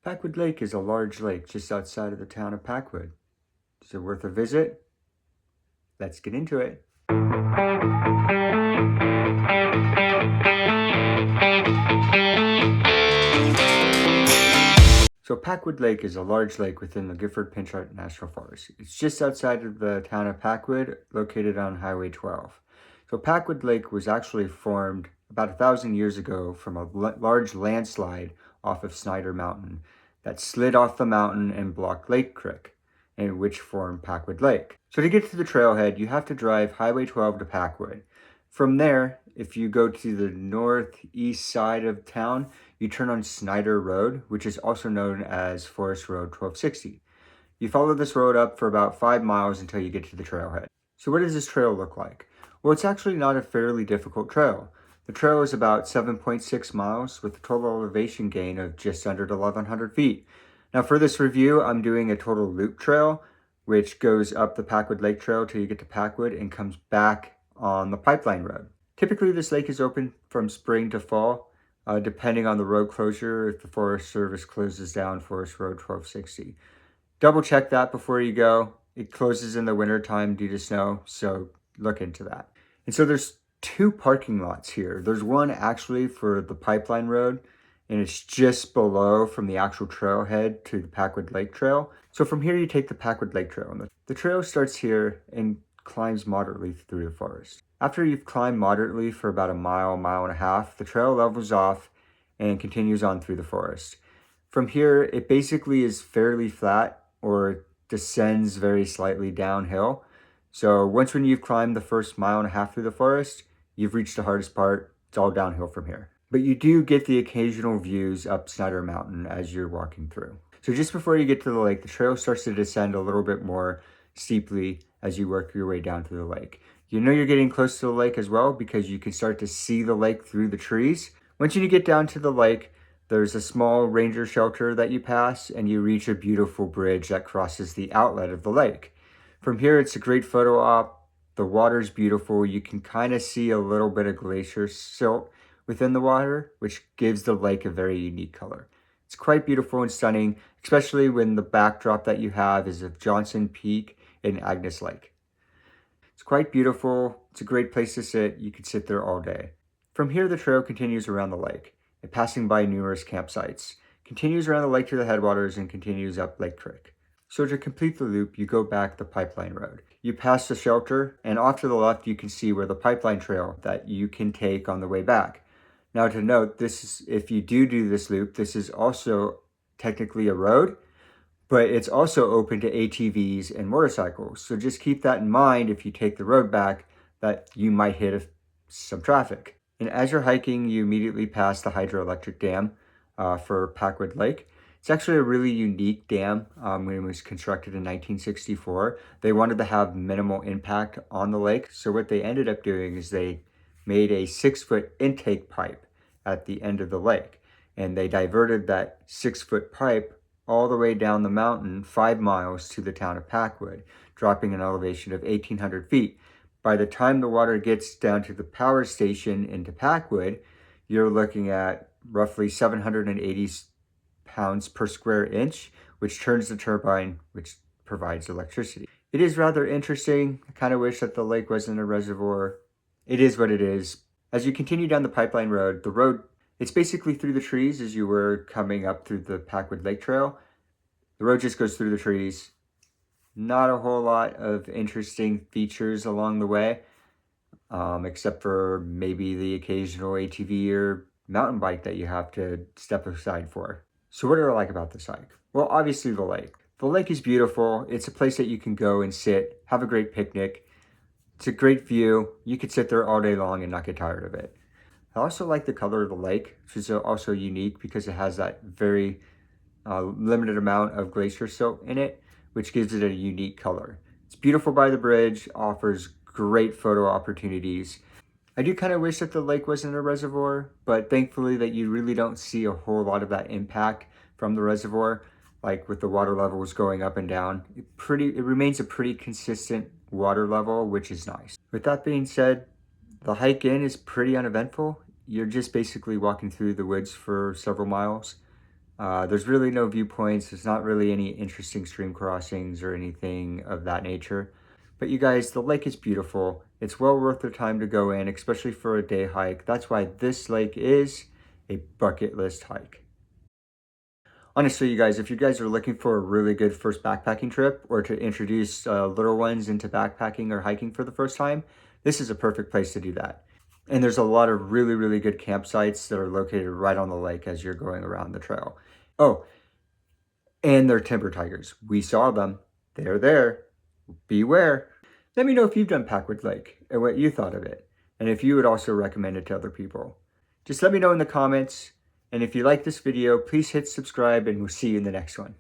Packwood Lake is a large lake just outside of the town of Packwood. Is it worth a visit? Let's get into it. So Packwood Lake is a large lake within the Gifford-Pinchot National Forest. It's just outside of the town of Packwood, located on Highway 12. So Packwood Lake was actually formed about 1,000 years ago from a large landslide off of Snyder Mountain that slid off the mountain and blocked Lake Creek, and which formed Packwood Lake. So to get to the trailhead, you have to drive Highway 12 to Packwood. From there, if you go to the northeast side of town, you turn on Snyder Road, which is also known as Forest Road 1260. You follow this road up for about 5 miles until you get to the trailhead. So what does this trail look like? Well, it's actually not a fairly difficult trail. The trail is about 7.6 miles with a total elevation gain of just under 1,100 feet. Now for this review, I'm doing a total loop trail, which goes up the Packwood Lake Trail till you get to Packwood and comes back on the Pipeline Road. Typically, this lake is open from spring to fall, depending on the road closure. If the Forest Service closes down Forest Road 1260. Double check that before you go. It closes in the winter time due to snow, so look into that. And so there's two parking lots here. There's one actually for the Pipeline Road, and it's just below from the actual trailhead to the Packwood Lake Trail. So from here, you take the Packwood Lake Trail. And the trail starts here and climbs moderately through the forest. After you've climbed moderately for about a mile and a half, the trail levels off and continues on through the forest. From here, it basically is fairly flat or descends very slightly downhill. So once when you've climbed the first mile and a half through the forest, you've reached the hardest part. It's all downhill from here. But you do get the occasional views up Snyder Mountain as you're walking through. So just before you get to the lake, the trail starts to descend a little bit more steeply as you work your way down to the lake. You know you're getting close to the lake as well because you can start to see the lake through the trees. Once you get down to the lake, there's a small ranger shelter that you pass and you reach a beautiful bridge that crosses the outlet of the lake. From here, it's a great photo op. The water's beautiful. You can kind of see a little bit of glacier silt within the water, which gives the lake a very unique color. It's quite beautiful and stunning, especially when the backdrop that you have is of Johnson Peak and Agnes Lake. It's quite beautiful. It's a great place to sit. You could sit there all day. From here, the trail continues around the lake, and passing by numerous campsites. Continues around the lake to the headwaters and continues up Lake Creek. So to complete the loop, you go back the Pipeline Road. You pass the shelter, and off to the left, you can see where the pipeline trail that you can take on the way back. Now to note, this is, if you do this loop, this is also technically a road, but it's also open to ATVs and motorcycles. So just keep that in mind if you take the road back, that you might hit some traffic. And as you're hiking, you immediately pass the hydroelectric dam for Packwood Lake. It's actually a really unique dam. When it was constructed in 1964, they wanted to have minimal impact on the lake. So what they ended up doing is they made a 6-foot intake pipe at the end of the lake. And they diverted that 6-foot pipe all the way down the mountain 5 miles to the town of Packwood, dropping an elevation of 1,800 feet. By the time the water gets down to the power station into Packwood, you're looking at roughly 780 pounds per square inch, which turns the turbine, which provides electricity. It is rather interesting. I kind of wish that the lake wasn't a reservoir. It is what it is. As you continue down the Pipeline Road, the road, it's basically through the trees as you were coming up through the Packwood Lake Trail. The road just goes through the trees. Not a whole lot of interesting features along the way, except for maybe the occasional ATV or mountain bike that you have to step aside for. So what do I like about this hike? Well, obviously the lake. The lake is beautiful. It's a place that you can go and sit, have a great picnic. It's a great view. You could sit there all day long and not get tired of it. I also like the color of the lake, which is also unique because it has that very limited amount of glacier silt in it, which gives it a unique color. It's beautiful by the bridge, offers great photo opportunities. I do kind of wish that the lake wasn't a reservoir, but thankfully that you really don't see a whole lot of that impact from the reservoir, like with the water levels going up and down. It remains a pretty consistent water level, which is nice. With that being said, the hike in is pretty uneventful. You're just basically walking through the woods for several miles. There's really no viewpoints. There's not really any interesting stream crossings or anything of that nature. But you guys, the lake is beautiful. It's well worth the time to go in, especially for a day hike. That's why this lake is a bucket list hike. Honestly, you guys, if you guys are looking for a really good first backpacking trip or to introduce little ones into backpacking or hiking for the first time, this is a perfect place to do that. And there's a lot of really, really good campsites that are located right on the lake as you're going around the trail. Oh, and they're timber tigers. We saw them. They're there. Beware. Let me know if you've done Packwood Lake and what you thought of it, and if you would also recommend it to other people. Just let me know in the comments, and if you like this video, please hit subscribe, and we'll see you in the next one.